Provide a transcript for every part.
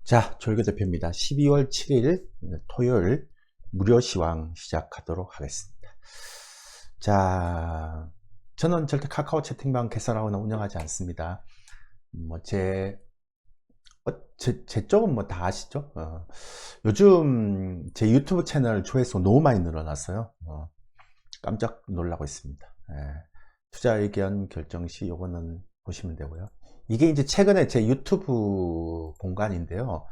자, 조일교 대표입니다. 12월 7일 토요일 무료 시황 시작하도록 하겠습니다. 자, 저는 절대 카카오 채팅방 개설하거나 운영하지 않습니다. 제 쪽은 다 아시죠? 요즘 제 유튜브 채널 조회수 너무 많이 늘어났어요. 깜짝 놀라고 있습니다. 투자 의견 결정 시 요거는 보시면 되고요. 이게 이제 최근에 제 유튜브 공간인데요.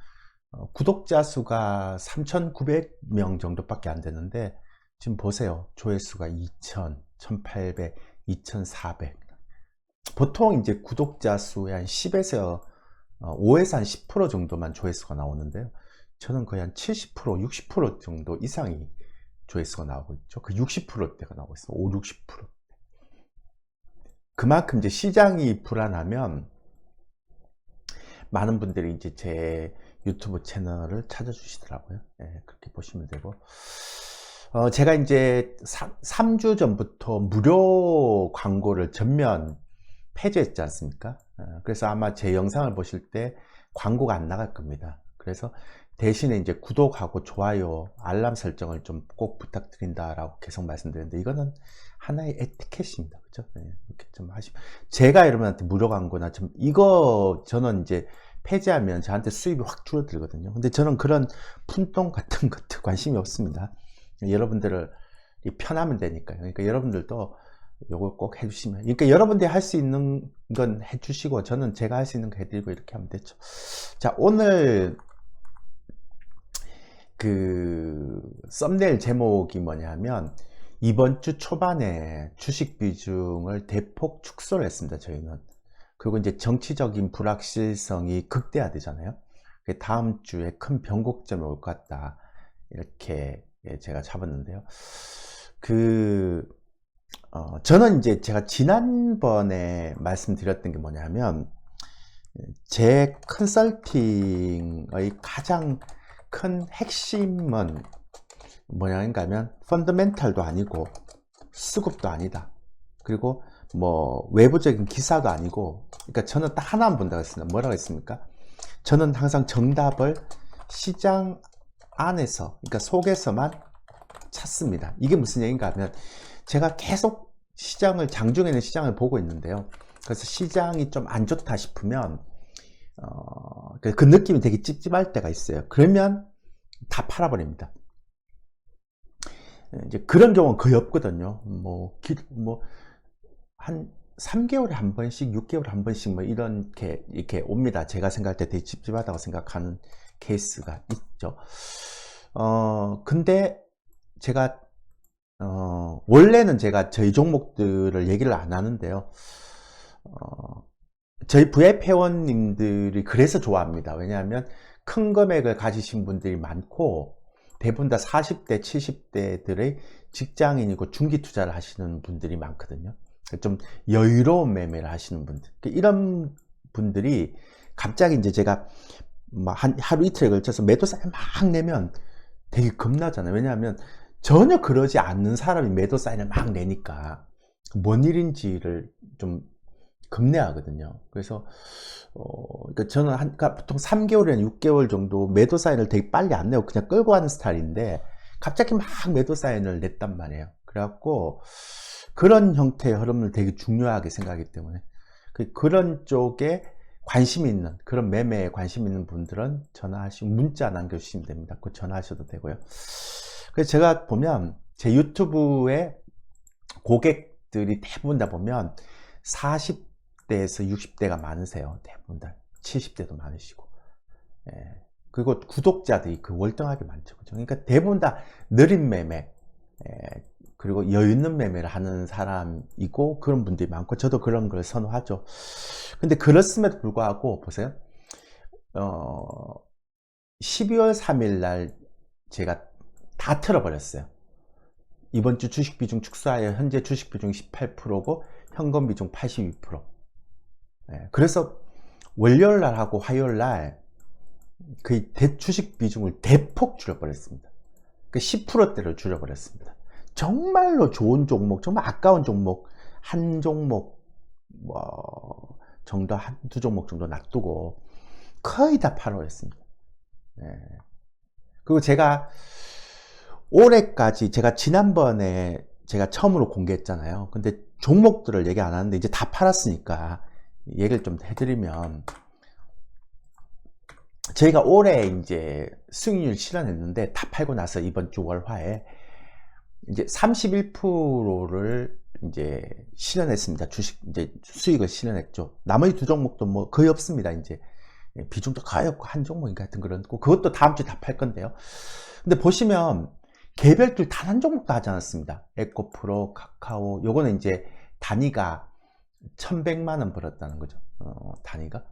구독자 수가 3,900명 정도밖에 안 되는데 지금 보세요. 조회수가 2,000, 1,800, 2,400. 보통 이제 구독자 수의 한 10에서 5에서 한 10% 정도만 조회수가 나오는데요. 저는 거의 한 70%, 60% 정도 이상이 조회수가 나오고 있죠. 그 60%대가 나오고 있어요. 5, 60%. 그만큼 이제 시장이 불안하면 많은 분들이 이제 제 유튜브 채널을 찾아주시더라고요. 그렇게 보시면 되고. 제가 이제 3주 전부터 무료 광고를 전면 폐지했지 않습니까? 그래서 아마 제 영상을 보실 때 광고가 안 나갈 겁니다. 그래서 대신에 이제 구독하고 좋아요, 알람 설정을 좀 꼭 부탁드린다라고 계속 말씀드렸는데 이거는 하나의 에티켓입니다. 그죠? 이렇게 좀 하시면. 제가 여러분한테 무료 광고나 이거 저는 이제 폐지하면 저한테 수입이 확 줄어들거든요. 근데 저는 그런 푼돈 같은 것들 관심이 없습니다. 여러분들을 편하면 되니까요. 그러니까 여러분들도 요걸 꼭 해주시면, 그러니까 여러분들이 할 수 있는 건 해주시고 저는 제가 할 수 있는 거 해드리고 이렇게 하면 되죠. 자, 오늘 그 썸네일 제목이 뭐냐면 이번 주 초반에 주식 비중을 대폭 축소를 했습니다. 저희는. 그리고 이제 정치적인 불확실성이 극대화되잖아요. 다음 주에 큰 변곡점이 올 것 같다. 이렇게 제가 잡았는데요. 저는 이제 제가 지난번에 말씀드렸던 게 뭐냐면 제 컨설팅의 가장 큰 핵심은 뭐냐인가 하면 펀더멘탈도 아니고 수급도 아니다. 그리고 뭐 외부적인 기사도 아니고, 그러니까 저는 딱 하나만 본다고 했습니다. 뭐라고 했습니까? 저는 항상 정답을 시장 안에서, 그러니까 속에서만 찾습니다. 이게 무슨 얘기인가 하면 제가 계속 장중에는 시장을 보고 있는데요. 그래서 시장이 좀 안 좋다 싶으면 그 느낌이 되게 찝찝할 때가 있어요. 그러면 다 팔아버립니다. 이제 그런 경우는 거의 없거든요. 한 3개월에 한 번씩, 6개월에 한 번씩 이렇게 옵니다. 제가 생각할 때 되게 찝찝하다고 생각하는 케이스가 있죠. 근데 제가 원래는 제가 저희 종목들을 얘기를 안 하는데요. 저희 VIP 회원님들이 그래서 좋아합니다. 왜냐하면 큰 금액을 가지신 분들이 많고 대부분 다 40대, 70대들의 직장인이고 중기 투자를 하시는 분들이 많거든요. 좀 여유로운 매매를 하시는 분들. 이런 분들이 갑자기 이제 제가 하루 이틀에 걸쳐서 매도사를 막 내면 되게 겁나잖아요. 왜냐하면 전혀 그러지 않는 사람이 매도 사인을 막 내니까 뭔 일인지를 좀 겁내하거든요. 그래서 그러니까 저는 그러니까 보통 3개월이나 6개월 정도 매도 사인을 되게 빨리 안 내고 그냥 끌고 가는 스타일인데 갑자기 막 매도 사인을 냈단 말이에요. 그래갖고 그런 형태의 흐름을 되게 중요하게 생각하기 때문에 그런 쪽에 관심 있는, 그런 매매에 관심 있는 분들은 문자 남겨주시면 됩니다. 그 전화하셔도 되고요. 그래서 제가 보면 제 유튜브에 고객들이 대부분 다 보면 40대에서 60대가 많으세요. 대부분 다 70대도 많으시고. 그리고 구독자들이 월등하게 많죠. 그러니까 대부분 다 느린 매매, 그리고 여유 있는 매매를 하는 사람이고 그런 분들이 많고 저도 그런 걸 선호하죠. 근데 그렇음에도 불구하고 보세요. 12월 3일 날 제가 다 틀어버렸어요. 이번 주 주식 비중 축소하여 현재 주식 비중 18%고 현금 비중 82%. 그래서 월요일 날 하고 화요일 날 그 주식 비중을 대폭 줄여버렸습니다. 그 10%대를 줄여버렸습니다. 정말로 좋은 종목, 정말 아까운 종목 한 종목 정도, 한두 종목 정도 놔두고 거의 다 팔아버렸습니다. 예. 그리고 제가 올해까지 제가 지난번에 제가 처음으로 공개했잖아요. 근데 종목들을 얘기 안 하는데 이제 다 팔았으니까 얘기를 좀 해드리면, 저희가 올해 이제 수익률 실현했는데 다 팔고 나서 이번 주 월화에 이제 31%를 이제 실현했습니다. 주식 이제 수익을 실현했죠. 나머지 두 종목도 뭐 거의 없습니다. 이제 비중도 거의 없고 한 종목인가 같은 그런 거, 그것도 다음 주에 다 팔 건데요. 근데 보시면 개별들 단 한 종목도 하지 않았습니다. 에코프로, 카카오, 요거는 이제 단위가 1100만 원 벌었다는 거죠. 단위가.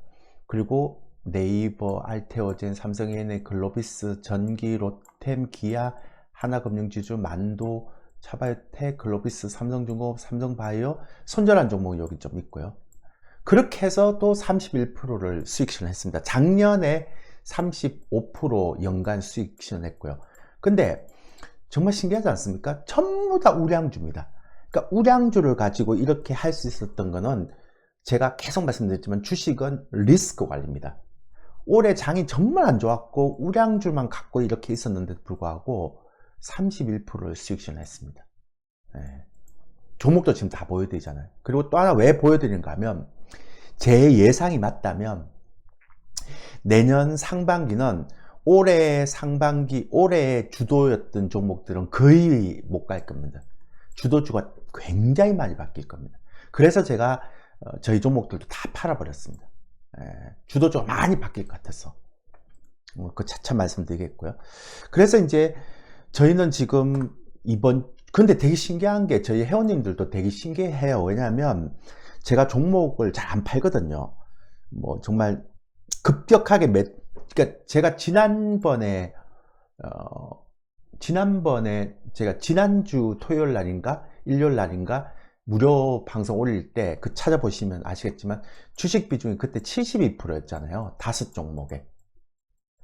그리고 네이버, 알테오젠, 삼성ENA, 글로비스, 전기, 롯템, 기아, 하나금융지주, 만도, 차바이오텍, 글로비스, 삼성중공업, 삼성바이오, 손절한 종목이 여기 좀 있고요. 그렇게 해서 또 31%를 수익 실현했습니다. 작년에 35% 연간 수익 실현했고요. 근데 정말 신기하지 않습니까? 전부 다 우량주입니다. 그러니까 우량주를 가지고 이렇게 할 수 있었던 거는, 제가 계속 말씀드렸지만 주식은 리스크 관리입니다. 올해 장이 정말 안 좋았고 우량주만 갖고 이렇게 있었는데도 불구하고 31%를 수익 실현했습니다. 네. 종목도 지금 다 보여드리잖아요. 그리고 또 하나 왜 보여드리는가 하면, 제 예상이 맞다면 내년 상반기는 올해 상반기, 올해 주도였던 종목들은 거의 못 갈 겁니다. 주도주가 굉장히 많이 바뀔 겁니다. 그래서 제가 저희 종목들도 다 팔아버렸습니다. 주도주가 많이 바뀔 것 같아서 그 차차 말씀드리겠고요. 그래서 이제 저희는 지금 근데 되게 신기한 게, 저희 회원님들도 되게 신기해요. 왜냐하면 제가 종목을 잘 안 팔거든요. 뭐 정말 급격하게 그러니까 제가 지난번에 제가 지난주 토요일 날인가 일요일 날인가 무료 방송 올릴 때 그 찾아보시면 아시겠지만 주식 비중이 그때 72%였잖아요. 5종목에.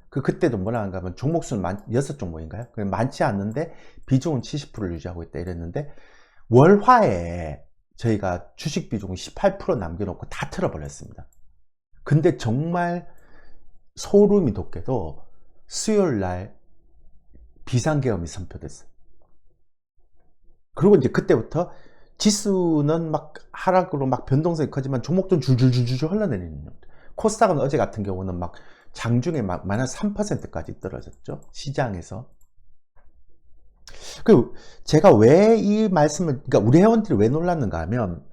그때도 뭐라 하는가 하면 종목 수는 6종목인가요? 많지 않는데 비중은 70%를 유지하고 있다 이랬는데, 월화에 저희가 주식 비중 18% 남겨놓고 다 틀어버렸습니다. 근데 정말 소름이 돋게도 수요일 날 비상계엄이 선포됐어요. 그리고 이제 그때부터 지수는 막 하락으로 막 변동성이 커지만 종목도 줄줄줄줄 흘러내리는 거예요. 코스닥은 어제 같은 경우는 막 장중에 막 마이너스 3%까지 떨어졌죠. 시장에서. 그 제가 왜 이 말씀을, 그러니까 우리 회원들이 왜 놀랐는가 하면,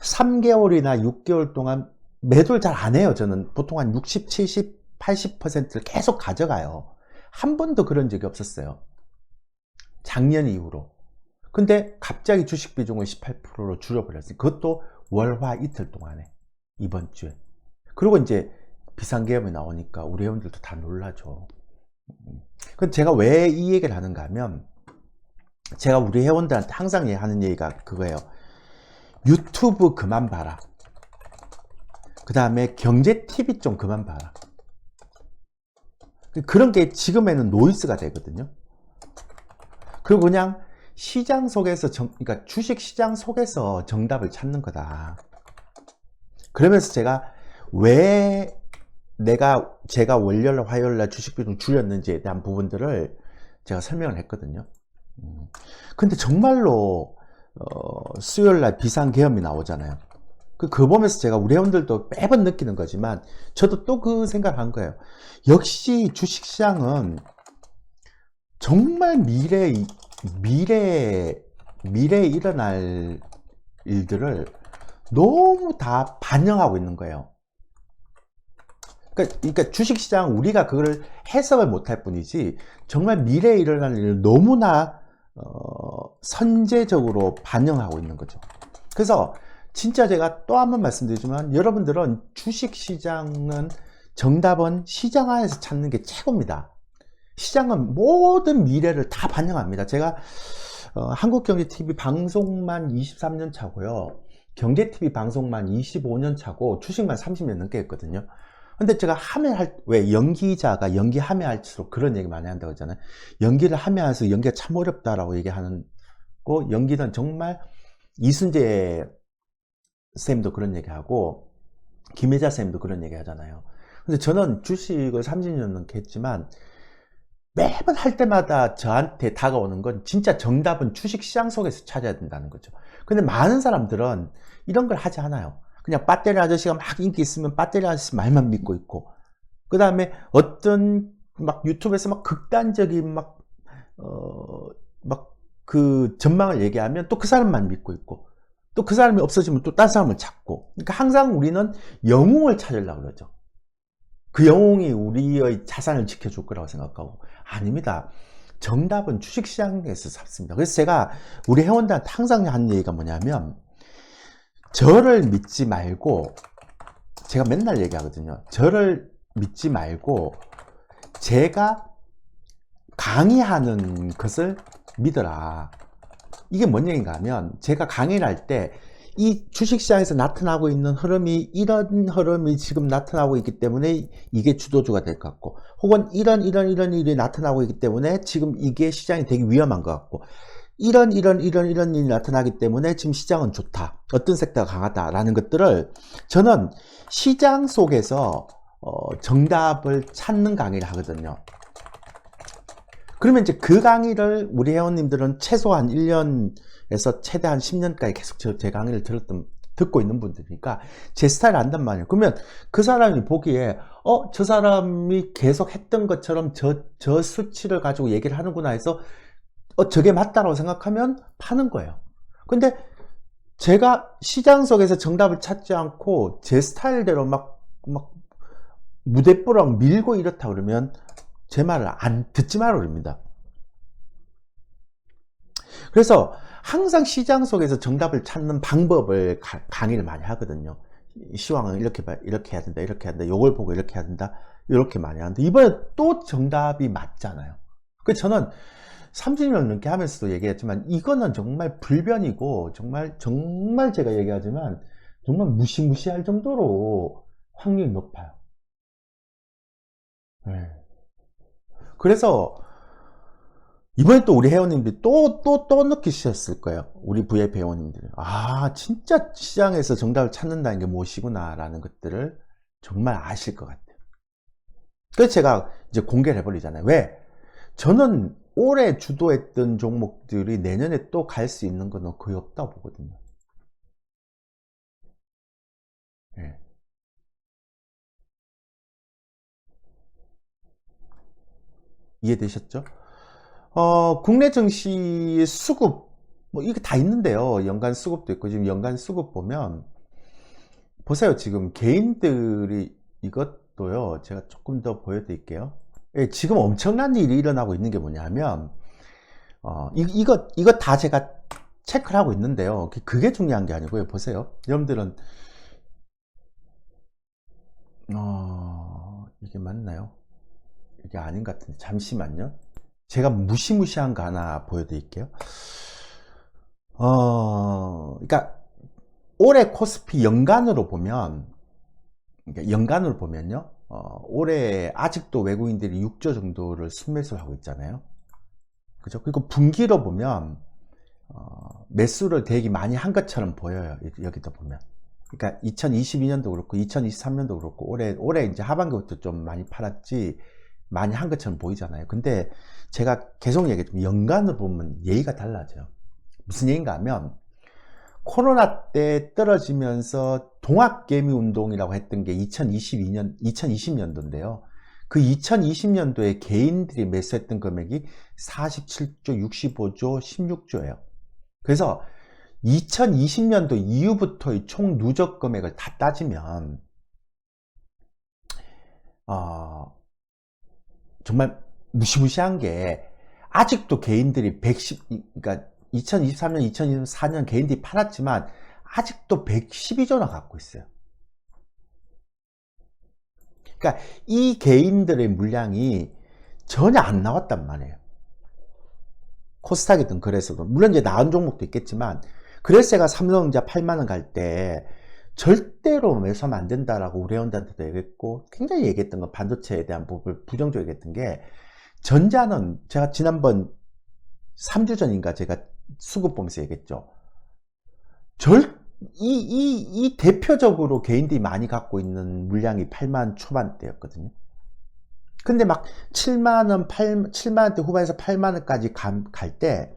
3개월이나 6개월 동안 매도를 잘 안 해요. 저는 보통 한 60, 70, 80%를 계속 가져가요. 한 번도 그런 적이 없었어요. 작년 이후로. 근데 갑자기 주식 비중을 18%로 줄여버렸어요. 그것도 월화 이틀 동안에, 이번 주에. 그리고 이제 비상계엄이 나오니까 우리 회원들도 다 놀라죠. 근데 제가 왜 이 얘기를 하는가 하면, 제가 우리 회원들한테 항상 하는 얘기가 그거예요. 유튜브 그만 봐라. 그 다음에 경제 TV 좀 그만 봐라. 그런 게 지금에는 노이즈가 되거든요. 그리고 그냥 시장 속에서 그러니까 주식 시장 속에서 정답을 찾는 거다. 그러면서 제가 왜 제가 월요일, 화요일날 주식 비중 줄였는지에 대한 부분들을 제가 설명을 했거든요. 근데 정말로 수요일날 비상계엄이 나오잖아요. 그거 보면서 제가 우리 회원들도 매번 느끼는 거지만, 저도 또 그 생각을 한 거예요. 역시 주식시장은 정말 미래에 일어날 일들을 너무 다 반영하고 있는 거예요. 그러니까 주식시장 우리가 그걸 해석을 못할 뿐이지, 정말 미래에 일어날 일을 너무나 선제적으로 반영하고 있는 거죠. 그래서 진짜 제가 또 한 번 말씀드리지만, 여러분들은 주식시장은 정답은 시장 안에서 찾는 게 최고입니다. 시장은 모든 미래를 다 반영합니다. 제가 한국경제TV 방송만 23년 차고요. 경제TV 방송만 25년 차고 주식만 30년 넘게 했거든요. 근데 제가 왜 연기자가 연기하면 할수록 그런 얘기 많이 한다고 하잖아요. 연기를 하면 할수록 연기가 참 어렵다라고 얘기하는 거, 연기는 정말 이순재 쌤도 그런 얘기하고 김혜자 쌤도 그런 얘기 하잖아요. 근데 저는 주식을 30년 넘게 했지만 매번 할 때마다 저한테 다가오는 건 진짜 정답은 주식시장 속에서 찾아야 된다는 거죠. 근데 많은 사람들은 이런 걸 하지 않아요. 그냥 배터리 아저씨가 막 인기 있으면 배터리 아저씨 말만 믿고 있고, 그 다음에 어떤 막 유튜브에서 막 극단적인 막 그 전망을 얘기하면 또 그 사람만 믿고 있고, 또 그 사람이 없어지면 또 딴 사람을 찾고. 그러니까 항상 우리는 영웅을 찾으려고 그러죠. 그 영웅이 우리의 자산을 지켜줄 거라고 생각하고, 아닙니다. 정답은 주식시장에서 샀습니다. 그래서 제가 우리 회원들한테 항상 하는 얘기가 뭐냐면, 저를 믿지 말고, 제가 맨날 얘기하거든요. 저를 믿지 말고 제가 강의하는 것을 믿어라. 이게 뭔 얘기인가 하면, 제가 강의를 할 때 이 주식시장에서 나타나고 있는 흐름이, 이런 흐름이 지금 나타나고 있기 때문에 이게 주도주가 될 것 같고, 혹은 이런 일이 나타나고 있기 때문에 지금 이게 시장이 되게 위험한 것 같고, 이런 일이 나타나기 때문에 지금 시장은 좋다, 어떤 섹터가 강하다라는 것들을 저는 시장 속에서 정답을 찾는 강의를 하거든요. 그러면 이제 그 강의를 우리 회원님들은 최소한 1년에서 최대한 10년까지 계속 제 강의를 듣고 있는 분들이니까 제 스타일을 안단 말이에요. 그러면 그 사람이 보기에 저 사람이 계속 했던 것처럼 저 수치를 가지고 얘기를 하는구나 해서 저게 맞다라고 생각하면 파는 거예요. 근데 제가 시장 속에서 정답을 찾지 않고 제 스타일대로 막 무대뽀랑 밀고 이렇다 그러면 제 말을 안 듣지 말아 그럽니다. 그래서 항상 시장 속에서 정답을 찾는 방법을 강의를 많이 하거든요. 시황은 이렇게 해야 된다, 이렇게 해야 된다, 요걸 보고 이렇게 해야 된다, 이렇게 많이 하는데, 이번에 또 정답이 맞잖아요. 그래서 저는 30년 넘게 하면서도 얘기했지만, 이거는 정말 불변이고, 정말 제가 얘기하지만, 정말 무시무시할 정도로 확률이 높아요. 네. 그래서 이번에 또 우리 회원님들이 또 느끼셨을 거예요. 우리 VIP 회원님들이. 진짜 시장에서 정답을 찾는다는 게 무엇이구나 라는 것들을 정말 아실 것 같아요. 그래서 제가 이제 공개를 해버리잖아요. 왜? 저는 올해 주도했던 종목들이 내년에 또 갈 수 있는 건 거의 없다고 보거든요. 네. 이해되셨죠? 국내 증시 수급, 이게 다 있는데요. 연간 수급도 있고, 지금 연간 수급 보면, 보세요. 지금 개인들이 이것도요. 제가 조금 더 보여드릴게요. 예, 지금 엄청난 일이 일어나고 있는 게 뭐냐면, 이거 다 제가 체크를 하고 있는데요. 그게 중요한 게 아니고요. 보세요. 여러분들은, 이게 맞나요? 이게 아닌 것 같은데, 잠시만요. 제가 무시무시한 거 하나 보여드릴게요. 그러니까 올해 코스피 연간으로 보면, 그러니까 연간으로 보면요, 올해 아직도 외국인들이 6조 정도를 순매수를 하고 있잖아요. 그죠? 그리고 분기로 보면 매수를 되게 많이 한 것처럼 보여요. 여기도 보면. 그러니까 2022년도 그렇고 2023년도 그렇고 올해 이제 하반기부터 좀 많이 팔았지 많이 한 것처럼 보이잖아요. 근데 제가 계속 얘기했지만 연간으로 보면 예의가 달라져요. 무슨 얘기인가 하면 코로나 때 떨어지면서 동학개미 운동이라고 했던 게 2020년도인데요. 그 2020년도에 개인들이 매수했던 금액이 47조, 65조, 16조예요. 그래서 2020년도 이후부터의 총 누적 금액을 다 따지면 정말 무시무시한 게 아직도 개인들이 그러니까 2023년, 2024년 개인들이 팔았지만 아직도 112조나 갖고 있어요. 그러니까 이 개인들의 물량이 전혀 안 나왔단 말이에요. 코스닥이든 그래서도 물론 이제 나은 종목도 있겠지만, 그래서 제가 삼성전자 8만원 갈 때 절대로 매수하면 안 된다라고 우리 회원들한테도 얘기했고, 굉장히 얘기했던 건 반도체에 대한 부분을 부정적으로 얘기했던 게, 전자는 제가 지난번 3주 전인가 제가 수급 보면서 얘기했죠. 이 대표적으로 개인들이 많이 갖고 있는 물량이 8만 초반대였거든요. 근데 막 7만원대 후반에서 8만원까지 갈 때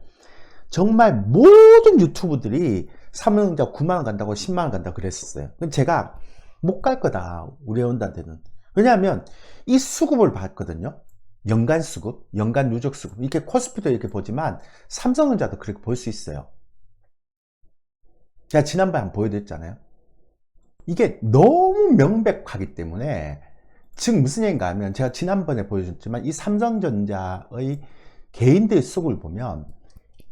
정말 모든 유튜브들이 삼성전자 9만원 간다고 10만원 간다고 그랬었어요. 근데 제가 못 갈 거다, 우리 회원들한테는. 왜냐하면 이 수급을 봤거든요. 연간 수급, 연간 누적 수급. 이렇게 코스피도 이렇게 보지만 삼성전자도 그렇게 볼 수 있어요. 제가 지난번에 한번 보여드렸잖아요. 이게 너무 명백하기 때문에, 즉 무슨 얘기인가 하면, 제가 지난번에 보여줬지만 이 삼성전자의 개인들의 수급을 보면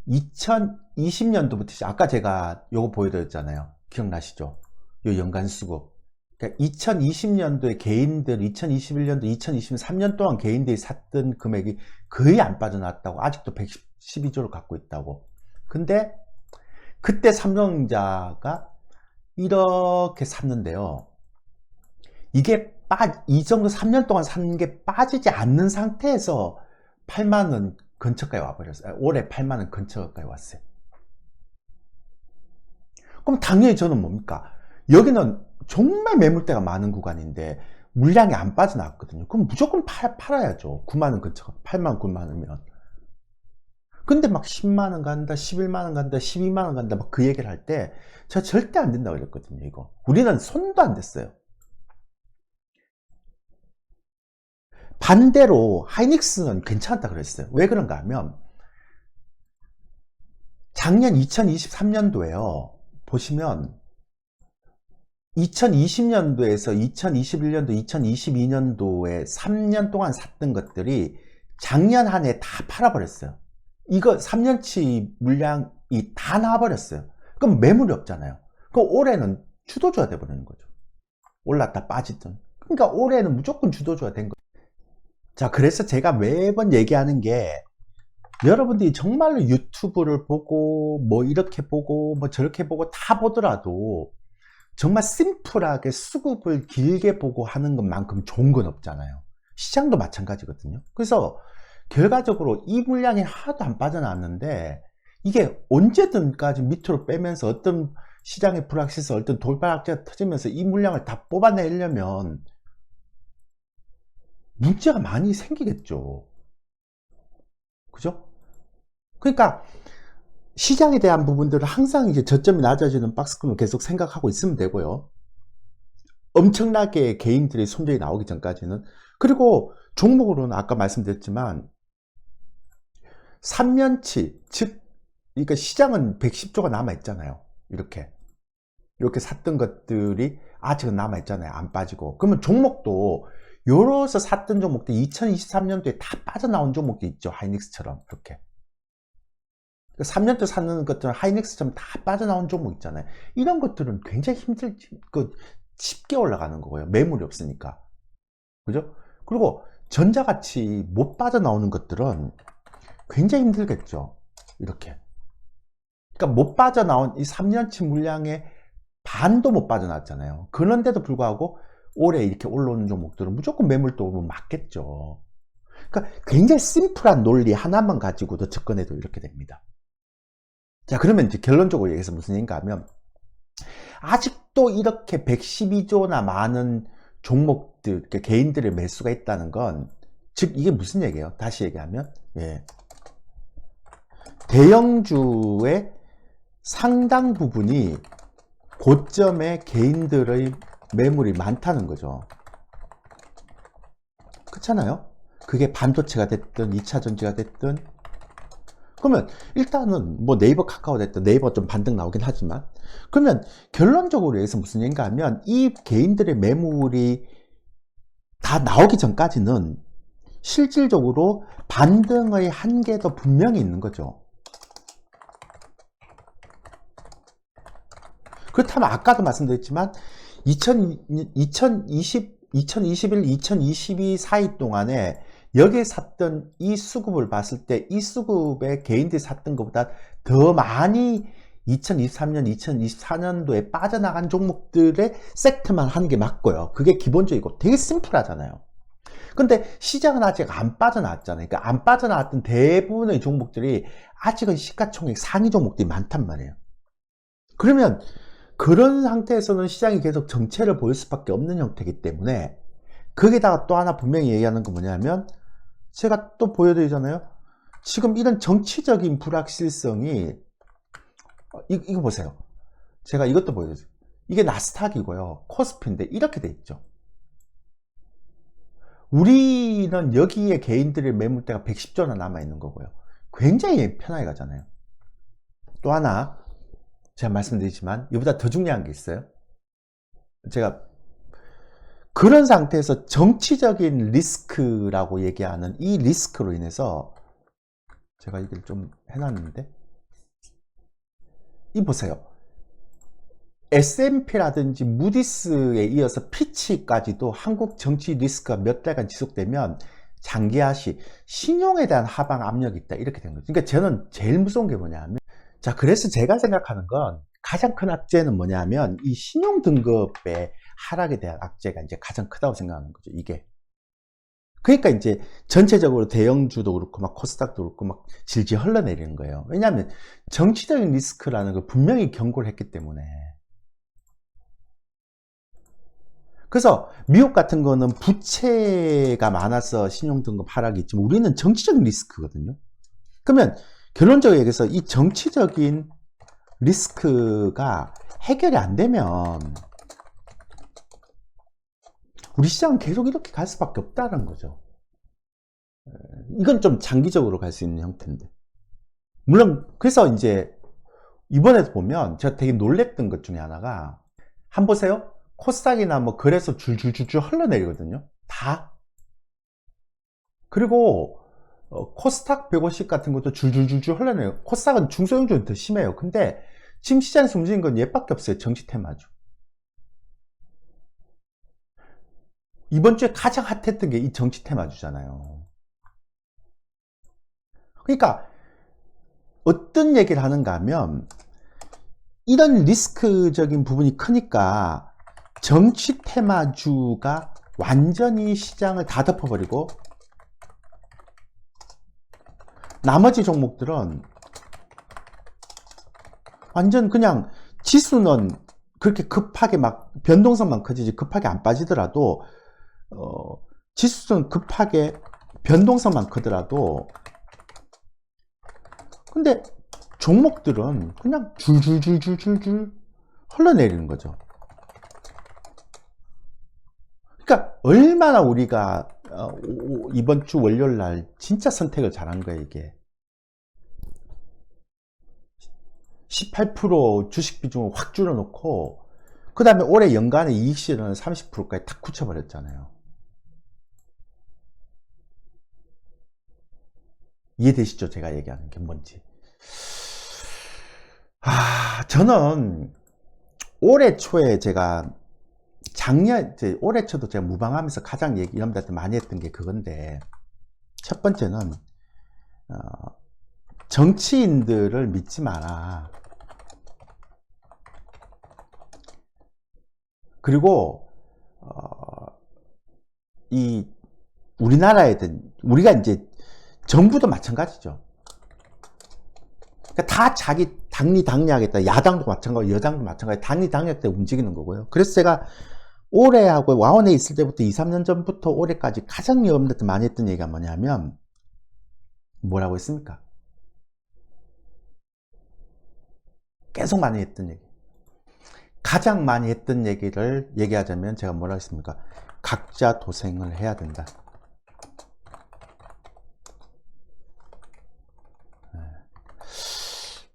2020년도부터, 아까 제가 요거 보여드렸잖아요. 기억나시죠? 요 연간 수급. 그러니까 2020년도에 개인들, 2021년도, 2023년 동안 개인들이 샀던 금액이 거의 안 빠져나왔다고, 아직도 112조를 갖고 있다고. 근데 그때 삼성전자가 이렇게 샀는데요. 이게 이 정도 3년 동안 산 게 빠지지 않는 상태에서 8만원 근처까지 와버렸어요. 올해 8만원 근처까지 왔어요. 그럼 당연히 저는 뭡니까? 여기는 정말 매물대가 많은 구간인데 물량이 안 빠져나왔거든요. 그럼 무조건 팔아야죠. 9만원 근처, 8만원, 9만원이면. 근데 막 10만원 간다, 11만원 간다, 12만원 간다, 막 그 얘기를 할 때 제가 절대 안 된다고 그랬거든요, 이거. 우리는 손도 안 댔어요. 반대로 하이닉스는 괜찮다 그랬어요. 왜 그런가 하면 작년 2023년도에요. 보시면 2020년도에서 2021년도, 2022년도에 3년 동안 샀던 것들이 작년 한 해 다 팔아버렸어요. 이거 3년치 물량이 다 나와버렸어요. 그럼 매물이 없잖아요. 그럼 올해는 주도주가 돼버리는 거죠. 올랐다 빠지든. 그러니까 올해는 무조건 주도주가 된 거죠. 자, 그래서 제가 매번 얘기하는 게, 여러분들이 정말로 유튜브를 보고 뭐 이렇게 보고 뭐 저렇게 보고 다 보더라도 정말 심플하게 수급을 길게 보고 하는 것만큼 좋은 건 없잖아요. 시장도 마찬가지거든요. 그래서 결과적으로 이 물량이 하나도 안 빠져나왔는데 이게 언제든까지 밑으로 빼면서 어떤 시장의 불확실성, 어떤 돌발악재가 터지면서 이 물량을 다 뽑아내려면 문제가 많이 생기겠죠. 그죠? 그러니까 시장에 대한 부분들을 항상 이제 저점이 낮아지는 박스권을 계속 생각하고 있으면 되고요. 엄청나게 개인들의 손절이 나오기 전까지는. 그리고 종목으로는 아까 말씀드렸지만 3년치, 즉 그러니까 시장은 110조가 남아있잖아요. 이렇게 샀던 것들이 아직은 남아있잖아요. 안 빠지고. 그러면 종목도 요로서 샀던 종목들 2023년도에 다 빠져나온 종목도 있죠. 하이닉스처럼 이렇게 3년째 사는 것들은 하이닉스처럼 다 빠져나온 종목 있잖아요. 이런 것들은 굉장히 쉽게 올라가는 거고요. 매물이 없으니까. 그죠? 그리고 전자같이 못 빠져나오는 것들은 굉장히 힘들겠죠. 이렇게. 그러니까 못 빠져나온 이 3년치 물량의 반도 못 빠져나왔잖아요. 그런데도 불구하고 올해 이렇게 올라오는 종목들은 무조건 매물도 오면 맞겠죠. 그러니까 굉장히 심플한 논리 하나만 가지고도 접근해도 이렇게 됩니다. 자, 그러면 이제 결론적으로 얘기해서 무슨 얘기인가 하면, 아직도 이렇게 112조나 많은 종목들, 그러니까 개인들의 매수가 있다는 건, 즉 이게 무슨 얘기예요? 다시 얘기하면, 대형주의 상당 부분이 고점에 개인들의 매물이 많다는 거죠. 그렇잖아요? 그게 반도체가 됐든 2차전지가 됐든. 그러면 일단은 뭐 네이버 카카오 됐든, 네이버 좀 반등 나오긴 하지만, 그러면 결론적으로 여기서 무슨 얘기인가 하면 이 개인들의 매물이 다 나오기 전까지는 실질적으로 반등의 한계도 분명히 있는 거죠. 그렇다면 아까도 말씀드렸지만 2021, 2022 사이 동안에 여기에 샀던 이 수급을 봤을 때 이 수급에 개인들이 샀던 것보다 더 많이 2023년, 2024년도에 빠져나간 종목들의 섹트만 하는 게 맞고요. 그게 기본적이고 되게 심플하잖아요. 근데 시장은 아직 안 빠져나왔잖아요. 그러니까 안 빠져나왔던 대부분의 종목들이 아직은 시가총액 상위 종목들이 많단 말이에요. 그러면 그런 상태에서는 시장이 계속 정체를 보일 수밖에 없는 형태이기 때문에, 거기다가 또 하나 분명히 얘기하는 건 뭐냐면, 제가 또 보여드리잖아요. 지금 이런 정치적인 불확실성이, 이거 보세요. 제가 이것도 보여드릴게요. 이게 나스닥이고요. 코스피인데 이렇게 돼 있죠. 우리는 여기에 개인들의 매물대가 110조나 남아있는 거고요. 굉장히 편하게 가잖아요. 또 하나 제가 말씀드리지만 이보다 더 중요한 게 있어요. 제가 그런 상태에서 정치적인 리스크라고 얘기하는 이 리스크로 인해서 제가 이걸 좀 해놨는데, 이 보세요. S&P라든지 무디스에 이어서 피치까지도 한국 정치 리스크가 몇 달간 지속되면 장기화시 신용에 대한 하방 압력이 있다, 이렇게 된 거죠. 그러니까 저는 제일 무서운 게 뭐냐면, 자, 그래서 제가 생각하는 건 가장 큰 악재는 뭐냐면 이 신용 등급의 하락에 대한 악재가 이제 가장 크다고 생각하는 거죠, 이게. 그러니까 이제 전체적으로 대형주도 그렇고 막 코스닥도 그렇고 막 질질 흘러내리는 거예요. 왜냐하면 정치적인 리스크라는 걸 분명히 경고를 했기 때문에. 그래서 미국 같은 거는 부채가 많아서 신용등급 하락이 있지만 우리는 정치적인 리스크거든요. 그러면 결론적으로 얘기해서 이 정치적인 리스크가 해결이 안 되면 우리 시장은 계속 이렇게 갈 수밖에 없다는 거죠. 이건 좀 장기적으로 갈 수 있는 형태인데. 물론 그래서 이제 이번에도 보면 제가 되게 놀랬던 것 중에 하나가, 한번 보세요. 코스닥이나 뭐 그래서 줄줄줄줄 흘러내리거든요. 다. 그리고 코스닥 150 같은 것도 줄줄줄줄 흘러내요. 코스닥은 중소형주는 더 심해요. 근데 지금 시장에서 움직인 건 얘밖에 없어요. 정치 테마주. 이번 주에 가장 핫했던 게 이 정치 테마주잖아요. 그러니까 어떤 얘기를 하는가 하면, 이런 리스크적인 부분이 크니까 정치 테마주가 완전히 시장을 다 덮어버리고 나머지 종목들은 완전 그냥, 지수는 그렇게 급하게 막 변동성만 커지지 급하게 안 빠지더라도, 지수는 급하게 변동성만 크더라도, 근데 종목들은 그냥 줄줄줄줄줄줄 흘러내리는 거죠. 그러니까 얼마나 우리가 이번 주 월요일 날 진짜 선택을 잘한 거예요, 이게. 18% 주식 비중을 확 줄여놓고 그 다음에 올해 연간에 이익 실현을 30%까지 탁 굳혀버렸잖아요. 이해되시죠? 제가 얘기하는 게 뭔지. 저는 올해 초에 제가 올해 초도 제가 무방하면서 가장 여러분들한테 많이 했던 게 그건데, 첫 번째는 정치인들을 믿지 마라. 그리고 이 우리나라에든 우리가 이제 정부도 마찬가지죠. 그러니까 다 자기 당리당략하겠다. 야당도 마찬가지고 여당도 마찬가지. 당리당략 때 움직이는 거고요. 그래서 제가 올해하고 와원에 있을 때부터 2, 3년 전부터 올해까지 가장 여러분들한테 많이 했던 얘기가 뭐냐면, 뭐라고 했습니까? 계속 많이 했던 얘기. 가장 많이 했던 얘기를 얘기하자면 제가 뭐라고 했습니까? 각자 도생을 해야 된다.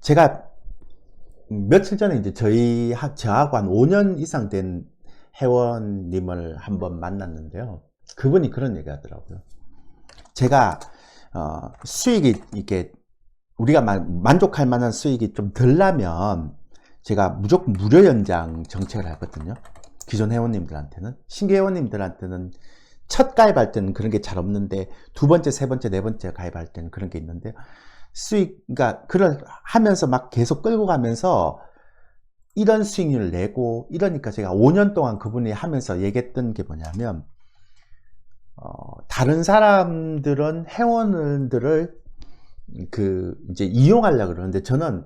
제가 며칠 전에 이제 저하고 한 5년 이상 된 회원님을 한번 만났는데요. 그분이 그런 얘기 하더라고요. 제가 수익이 이게 우리가 만족할 만한 수익이 좀 덜 나면 제가 무조건 무료 연장 정책을 하거든요. 기존 회원님들한테는. 신규 회원님들한테는 첫 가입할 때는 그런 게 잘 없는데 두 번째, 세 번째, 네 번째 가입할 때는 그런 게 있는데, 그러니까 그걸 하면서 막 계속 끌고 가면서 이런 수익률을 내고 이러니까 제가 5년 동안 그분이 하면서 얘기했던 게 뭐냐면, 다른 사람들은 회원들을 이제 이용하려고 그러는데 저는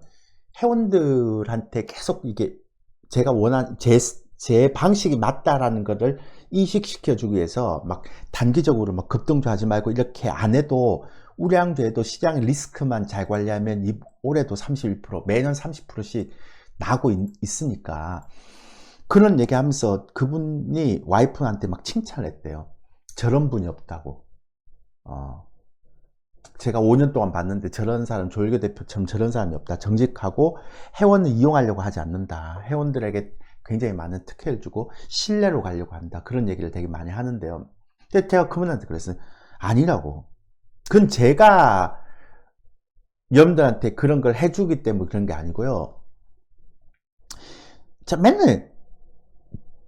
회원들한테 계속 이게 제가 원하는 제 방식이 맞다라는 것을 인식시켜 주기 위해서 막 단기적으로 막 급등주하지 말고 이렇게 안 해도 우량주에도 시장의 리스크만 잘 관리하면 올해도 31% 매년 30%씩 나고 있으니까 그런 얘기하면서 그분이 와이프한테 막 칭찬을 했대요. 저런 분이 없다고. 제가 5년 동안 봤는데 저런 사람, 조일교 대표처럼 저런 사람이 없다. 정직하고 회원을 이용하려고 하지 않는다. 회원들에게 굉장히 많은 특혜를 주고 신뢰로 가려고 한다. 그런 얘기를 되게 많이 하는데요. 근데 제가 그분한테 그랬어요. 아니라고. 그건 제가 여러분들한테 그런 걸 해주기 때문에 그런 게 아니고요. 자, 맨날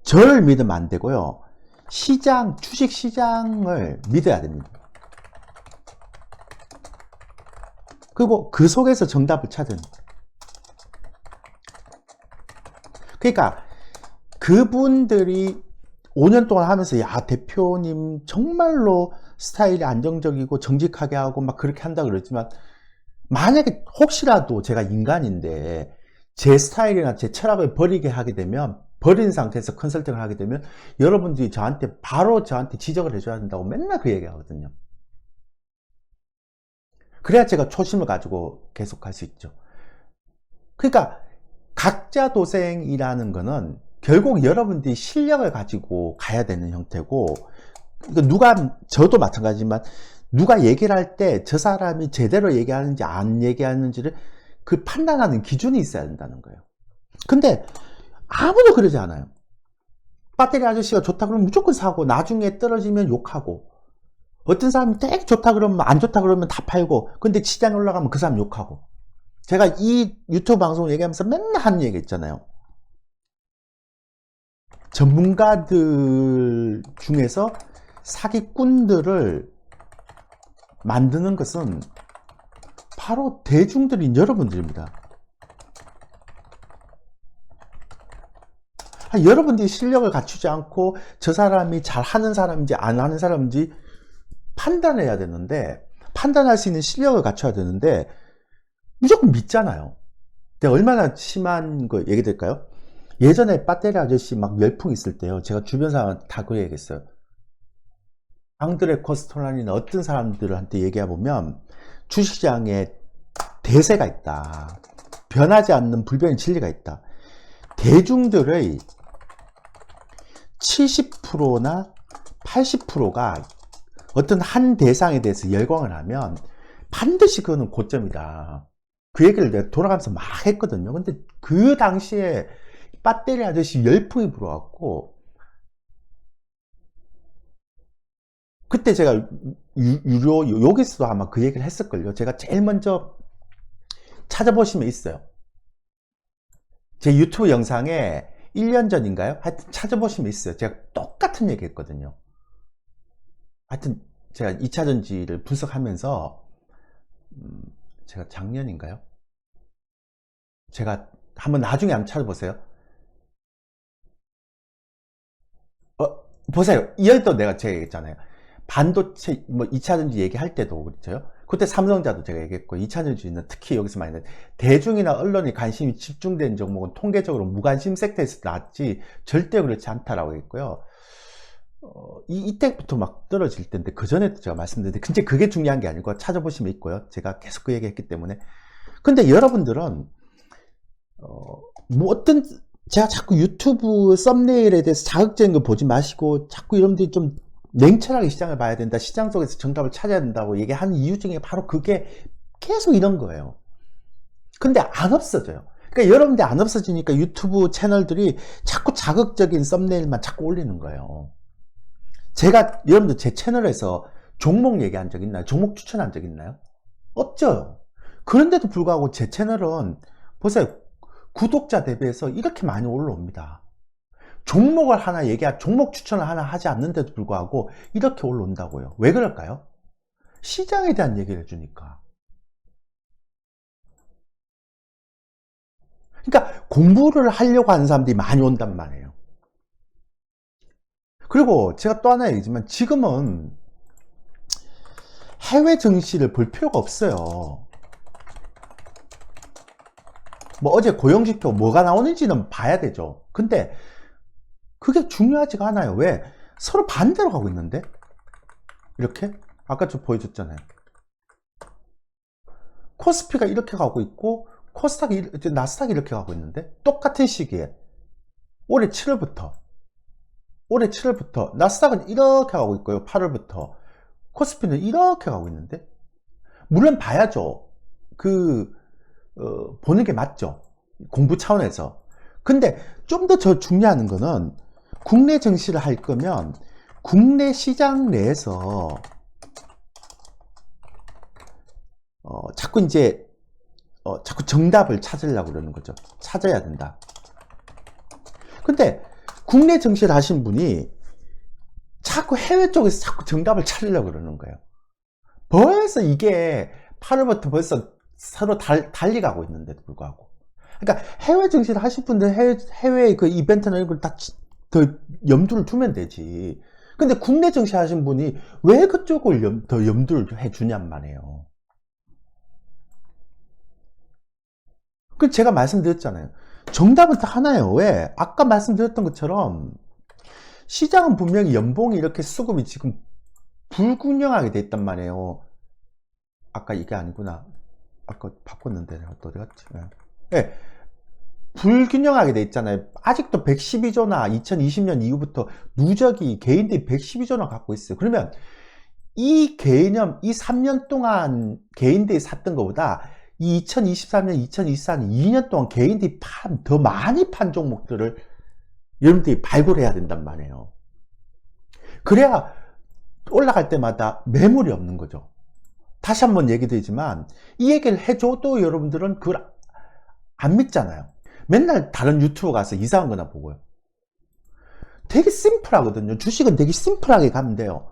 저를 믿으면 안 되고요. 시장, 주식 시장을 믿어야 됩니다. 그리고 그 속에서 정답을 찾은. 그러니까 그분들이 5년 동안 하면서 야 대표님 정말로 스타일이 안정적이고 정직하게 하고 막 그렇게 한다 그러지만 만약에 혹시라도 제가 인간인데 제 스타일이나 제 철학을 버리게 하게 되면 버린 상태에서 컨설팅을 하게 되면 여러분들이 바로 저한테 지적을 해줘야 된다고 맨날 그 얘기 하거든요. 그래야 제가 초심을 가지고 계속 할 수 있죠. 그러니까 각자 도생이라는 거는 결국 여러분들이 실력을 가지고 가야 되는 형태고, 저도 마찬가지지만 누가 얘기를 할 때 저 사람이 제대로 얘기하는지 안 얘기하는지를 그 판단하는 기준이 있어야 된다는 거예요. 근데 아무도 그러지 않아요. 배터리 아저씨가 좋다 그러면 무조건 사고 나중에 떨어지면 욕하고, 어떤 사람이 되게 좋다 그러면 안 좋다 그러면 다 팔고, 근데 시장에 올라가면 그 사람 욕하고. 제가 이 유튜브 방송을 얘기하면서 맨날 하는 얘기 있잖아요. 전문가들 중에서 사기꾼들을 만드는 것은 바로 대중들인 여러분들입니다. 여러분들이 실력을 갖추지 않고 저 사람이 잘하는 사람인지 안 하는 사람인지 판단해야 되는데, 판단할 수 있는 실력을 갖춰야 되는데 무조건 믿잖아요. 근데 얼마나 심한 거 얘기 될까요? 예전에 배터리 아저씨 막 열풍 있을 때요, 제가 주변 사람한테 다 그 얘기했어요. 앙드레 코스토란이나 어떤 사람들한테 얘기해보면 주식시장에 대세가 있다, 변하지 않는 불변의 진리가 있다. 대중들의 70%나 80%가 어떤 한 대상에 대해서 열광을 하면 반드시 그거는 고점이다. 그 얘기를 내가 돌아가면서 막 했거든요. 근데 그 당시에 배터리 아저씨 열풍이 불어왔고, 그때 제가 여기서도 아마 그 얘기를 했을걸요. 제가 제일 먼저 찾아보시면 있어요. 제 유튜브 영상에 1년 전인가요? 하여튼 찾아보시면 있어요. 제가 똑같은 얘기 했거든요. 하여튼 제가 2차전지를 분석하면서 제가 작년인가요? 제가 한번 나중에 한번 찾아보세요. 보세요. 이열도 제가 얘기했잖아요. 반도체, 2차전지 얘기할 때도 그렇죠. 그때 삼성자도 제가 얘기했고, 2차전지는 특히 여기서 많이 대중이나 언론이 관심이 집중된 종목은 통계적으로 무관심 섹터에서 나왔지 절대 그렇지 않다라고 했고요. 이때부터 막 떨어질 때인데, 그 전에도 제가 말씀드렸는데, 근데 그게 중요한 게 아니고 찾아보시면 있고요. 제가 계속 그 얘기 했기 때문에. 근데 여러분들은 제가 자꾸 유튜브 썸네일에 대해서 자극적인 거 보지 마시고 자꾸 여러분들이 좀 냉철하게 시장을 봐야 된다, 시장 속에서 정답을 찾아야 된다고 얘기하는 이유 중에 바로 그게 계속 이런 거예요. 근데 안 없어져요. 그러니까 여러분들 안 없어지니까 유튜브 채널들이 자꾸 자극적인 썸네일만 자꾸 올리는 거예요. 제가 여러분들 제 채널에서 종목 얘기한 적 있나요? 종목 추천한 적 있나요? 없죠. 그런데도 불구하고 제 채널은 보세요. 구독자 대비해서 이렇게 많이 올라옵니다. 종목을 하나 종목 추천을 하나 하지 않는데도 불구하고 이렇게 올라온다고요. 왜 그럴까요? 시장에 대한 얘기를 해주니까. 그러니까 공부를 하려고 하는 사람들이 많이 온단 말이에요. 그리고 제가 또 하나 얘기지만 지금은 해외 증시를 볼 필요가 없어요. 뭐 어제 고용지표 뭐가 나오는지는 봐야 되죠. 근데 그게 중요하지가 않아요. 왜? 서로 반대로 가고 있는데? 이렇게? 아까 좀 보여줬잖아요. 코스피가 이렇게 가고 있고 나스닥이 이렇게 가고 있는데 똑같은 시기에 올해 7월부터 나스닥은 이렇게 가고 있고요. 8월부터 코스피는 이렇게 가고 있는데 물론 봐야죠. 보는 게 맞죠. 공부 차원에서. 근데 좀 더 중요한 거는 국내 증시를 할 거면 국내 시장 내에서 자꾸 정답을 찾으려고 그러는 거죠. 찾아야 된다. 근데 국내 증시를 하신 분이 자꾸 해외 쪽에서 자꾸 정답을 찾으려고 그러는 거예요. 벌써 이게 8월부터 벌써 서로 달리 가고 있는데도 불구하고. 그러니까 해외 증시를 하실 분들 해외 그 이벤트나 이걸 다 더 염두를 두면 되지. 근데 국내 증시 하신 분이 왜 그쪽을 더 염두를 해주냔 말이에요. 그 제가 말씀드렸잖아요. 정답은 다 하나예요. 왜? 아까 말씀드렸던 것처럼 시장은 분명히 연봉이 이렇게 수급이 지금 불균형하게 돼 있단 말이에요. 아까 이게 아니구나. 아까 바꿨는데 내가 또 어디 갔지? 네. 불균형하게 돼 있잖아요. 아직도 112조나 2020년 이후부터 누적이 개인들이 112조나 갖고 있어요. 그러면 이 개념, 이 3년 동안 개인들이 샀던 것보다 이 2023년, 2024년 2년 동안 개인들이 더 많이 판 종목들을 여러분들이 발굴해야 된단 말이에요. 그래야 올라갈 때마다 매물이 없는 거죠. 다시 한번 얘기 드리지만 이 얘기를 해줘도 여러분들은 그걸 안 믿잖아요. 맨날 다른 유튜브 가서 이상한 거나 보고요. 되게 심플하거든요. 주식은 되게 심플하게 가면 돼요.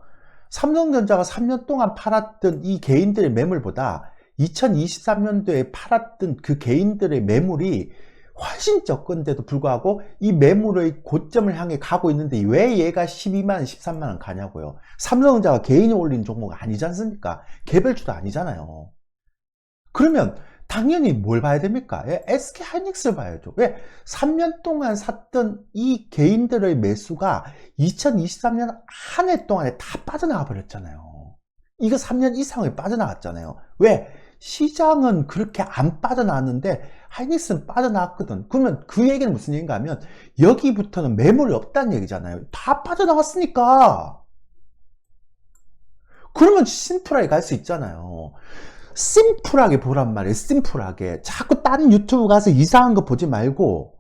삼성전자가 3년 동안 팔았던 이 개인들의 매물보다 2023년도에 팔았던 그 개인들의 매물이 훨씬 적은데도 불구하고 이 매물의 고점을 향해 가고 있는데 왜 얘가 12만원, 13만원 가냐고요. 삼성전자가 개인이 올린 종목 아니지 않습니까? 개별주도 아니잖아요. 그러면 당연히 뭘 봐야 됩니까? SK 하이닉스를 봐야죠. 왜? 3년 동안 샀던 이 개인들의 매수가 2023년 한 해 동안에 다 빠져나가 버렸잖아요. 이거 3년 이상을 빠져나갔잖아요. 왜? 시장은 그렇게 안 빠져나왔는데 하이닉스는 빠져나왔거든. 그러면 그 얘기는 무슨 얘기인가 하면 여기부터는 매물이 없다는 얘기잖아요. 다 빠져나갔으니까. 그러면 심플하게 갈 수 있잖아요. 심플하게 보란 말이에요. 심플하게. 자꾸 다른 유튜브 가서 이상한 거 보지 말고.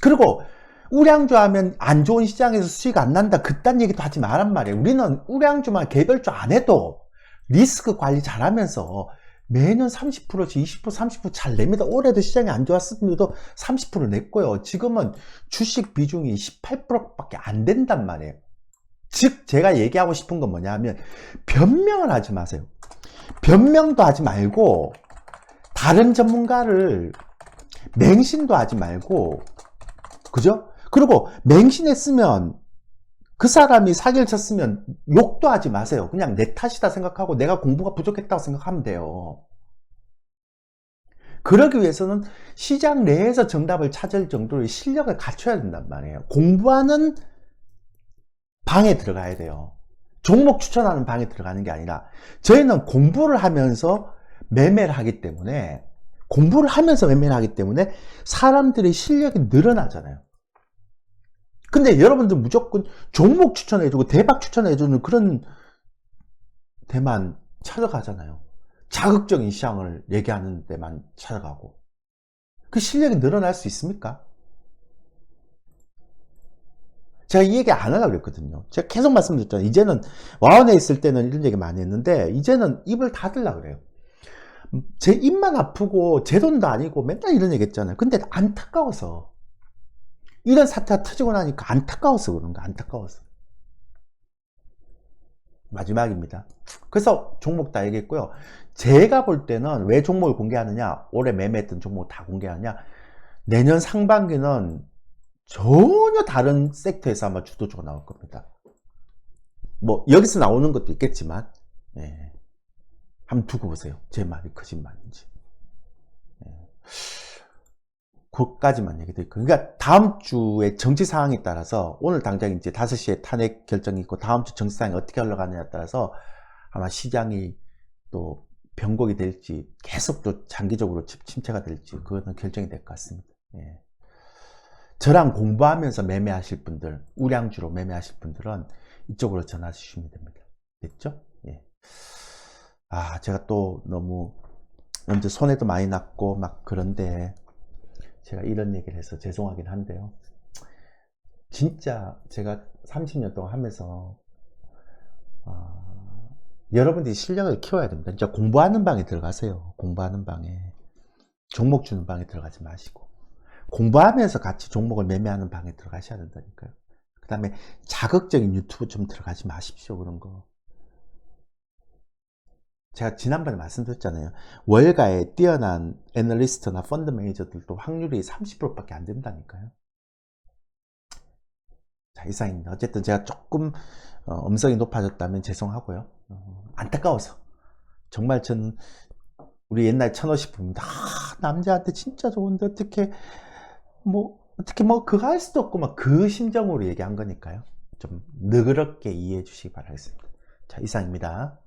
그리고 우량주 하면 안 좋은 시장에서 수익 안 난다 그딴 얘기도 하지 말란 말이에요. 우리는 우량주만 개별주 안 해도 리스크 관리 잘하면서 매년 30%씩 20% 30%잘 냅니다. 올해도 시장이 안 좋았음에도 30% 냈고요. 지금은 주식 비중이 18%밖에 안 된단 말이에요. 즉 제가 얘기하고 싶은 건 뭐냐 하면 변명을 하지 마세요. 변명도 하지 말고 다른 전문가를 맹신도 하지 말고, 그죠? 그리고 맹신했으면 그 사람이 사기를 쳤으면 욕도 하지 마세요. 그냥 내 탓이다 생각하고 내가 공부가 부족했다고 생각하면 돼요. 그러기 위해서는 시장 내에서 정답을 찾을 정도의 실력을 갖춰야 된단 말이에요. 공부하는 방에 들어가야 돼요. 종목 추천하는 방에 들어가는 게 아니라 저희는 공부를 하면서 매매를 하기 때문에 사람들의 실력이 늘어나잖아요. 근데 여러분들 무조건 종목 추천해주고 대박 추천해주는 그런 데만 찾아가잖아요. 자극적인 시장을 얘기하는 데만 찾아가고 그 실력이 늘어날 수 있습니까? 제가 이 얘기 안 하려고 그랬거든요. 제가 계속 말씀드렸잖아요. 이제는 와원에 있을 때는 이런 얘기 많이 했는데 이제는 입을 닫으려고 그래요. 제 입만 아프고 제 돈도 아니고 맨날 이런 얘기 했잖아요. 근데 안타까워서 이런 사태가 터지고 나니까 안타까워서 그런 거. 안타까워서. 마지막입니다. 그래서 종목 다 얘기했고요. 제가 볼 때는 왜 종목을 공개하느냐, 올해 매매했던 종목 다 공개하느냐, 내년 상반기는 전혀 다른 섹터에서 아마 주도주가 나올 겁니다. 뭐 여기서 나오는 것도 있겠지만, 예. 한번 두고 보세요. 제 말이 거짓말인지. 예. 그것까지만 얘기드릴게요. 그러니까 다음 주에 정치 상황에 따라서 오늘 당장 이제 5시에 탄핵 결정이 있고 다음 주 정치 상황이 어떻게 흘러가느냐에 따라서 아마 시장이 또 변곡이 될지 계속 또 장기적으로 침체가 될지 그거는 결정이 될 것 같습니다. 예. 저랑 공부하면서 매매하실 분들, 우량주로 매매하실 분들은 이쪽으로 전화 주시면 됩니다. 됐죠? 예. 아, 제가 또 너무 먼저 손해도 많이 났고 막 그런데 제가 이런 얘기를 해서 죄송하긴 한데요. 진짜 제가 30년 동안 하면서 여러분들이 실력을 키워야 됩니다. 진짜 공부하는 방에 들어가세요. 공부하는 방에. 종목 주는 방에 들어가지 마시고 공부하면서 같이 종목을 매매하는 방에 들어가셔야 된다니까요. 그 다음에 자극적인 유튜브 좀 들어가지 마십시오. 그런 거. 제가 지난번에 말씀드렸잖아요. 월가에 뛰어난 애널리스트나 펀드 매니저들도 확률이 30%밖에 안 된다니까요. 자, 이상입니다. 어쨌든 제가 조금 음성이 높아졌다면 죄송하고요. 안타까워서. 정말 저는 우리 옛날 천호식 보면 남자한테 진짜 좋은데 어떻게 뭐 그거 할 수도 없고 막 그 심정으로 얘기한 거니까요. 좀 너그럽게 이해해 주시기 바라겠습니다. 자, 이상입니다.